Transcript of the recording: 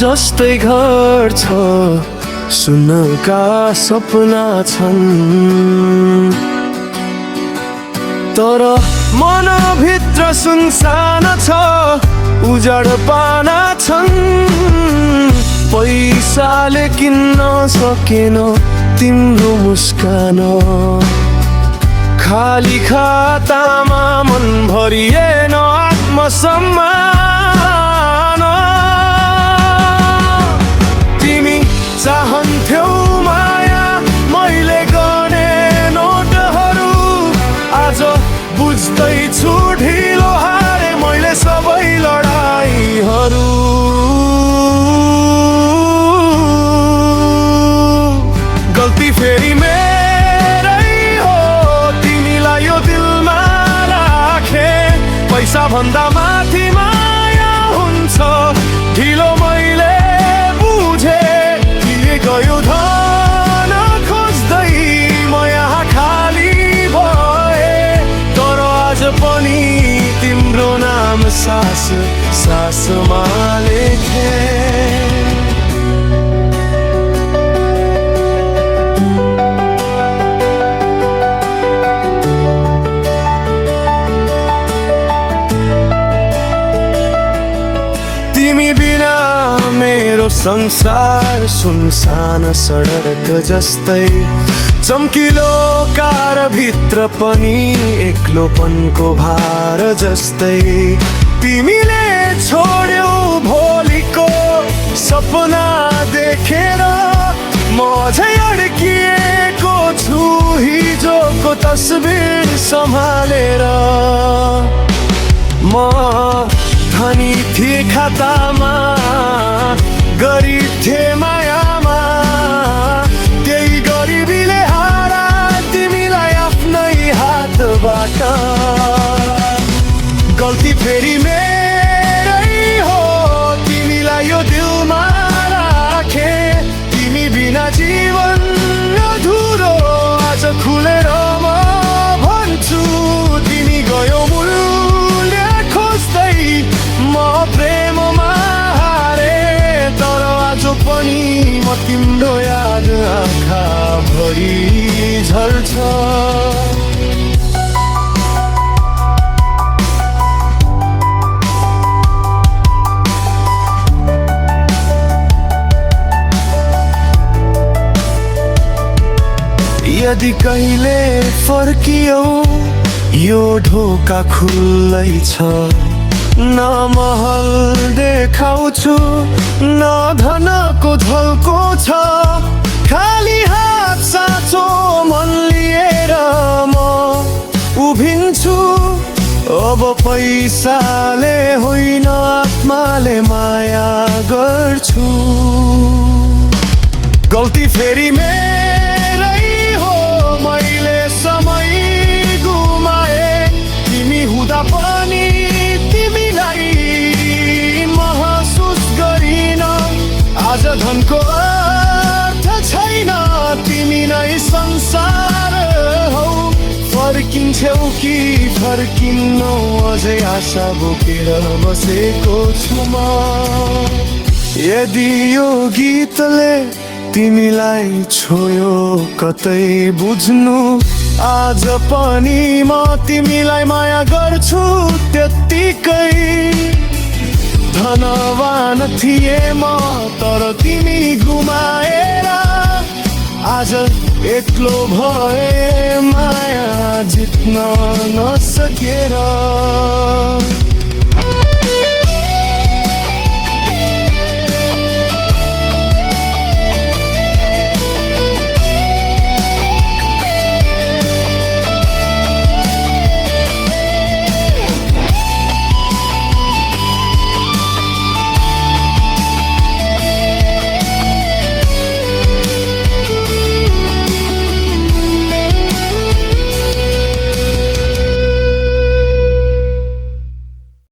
जस्तै घर छ, सुनका सपना छन्, तर मनभित्र सुनसान छ, उजाड पाना छन्। पैसाले किन्न सकेन तिम्रो मुस्कान, खाली खातामा मन भरिएन आत्मसम्मान। तिमी चाहन्थ्यौ माया, मैले गर्ने नोटहरू, आज बुझ्दैछु ढिलो हारे मैले सबै लडाईहरू। गल्ती फेरि मेरै हो, तिमीलाई यो दिलमा राखे। पैसा भन्दा माथि माया हुन्छ, ढिलो मैले बुझे। के गयो धन खोज्दै म यहाँ खाली भए, तर आज पनि तिम्रो नाम सास सासमा लेखे। तिमी बिना मेरो संसार सुनसान सडक जस्तै, चम्किलो कारभित्र पनि एक्लोपनको भार जस्तै। तिमीले छोड्यौ भोलिको सपना देखेर, म अझै अड्किएको छु हिजोको तस्बिर सम्हालेर। म धनी थिए खातामा, गरिब थिए मायामा, त्यही गरिबीले हारा तिमीलाई आफ्नै हातबाट। गल्ती फेरि मेरै हो, तिमीलाई यो दिलमा राखे। तिमी बिना जीवन अधुरो, आज खुलेर म भन्छु। तिमी गयो मूल्य खोज्दै, म प्रेममा हारे, तर आज पनि म तिम्रो याद आँखा भरि झल्छ। यदि कहिले फर्कियौ यो ढोका खुल्लै छ, न महल देखाउँछु न धनको झल्को छ। खाली हात साँचो मन लिएर म उभिन्छु। अब पैसाले होइन आत्माले माया गर्छु। गल्ती फेरि मेरै हो, मैले समय गुमाए। तिमी हुँदा पनि आज धनको अर्थ छैन, तिमी नै संसार हौ। फर्किन्छौ कि फर्किन्नौ, अझै आशा बोकेर बसेको छु म। यदि यो गीतले तिमीलाई छोयो कतै बुझ्नु, आज पनि म तिमीलाई माया गर्छु त्यत्तिकै। धनवान थिए म, तर तिमी गुमाएर आज एक्लो भए माया जित्न नसकेर।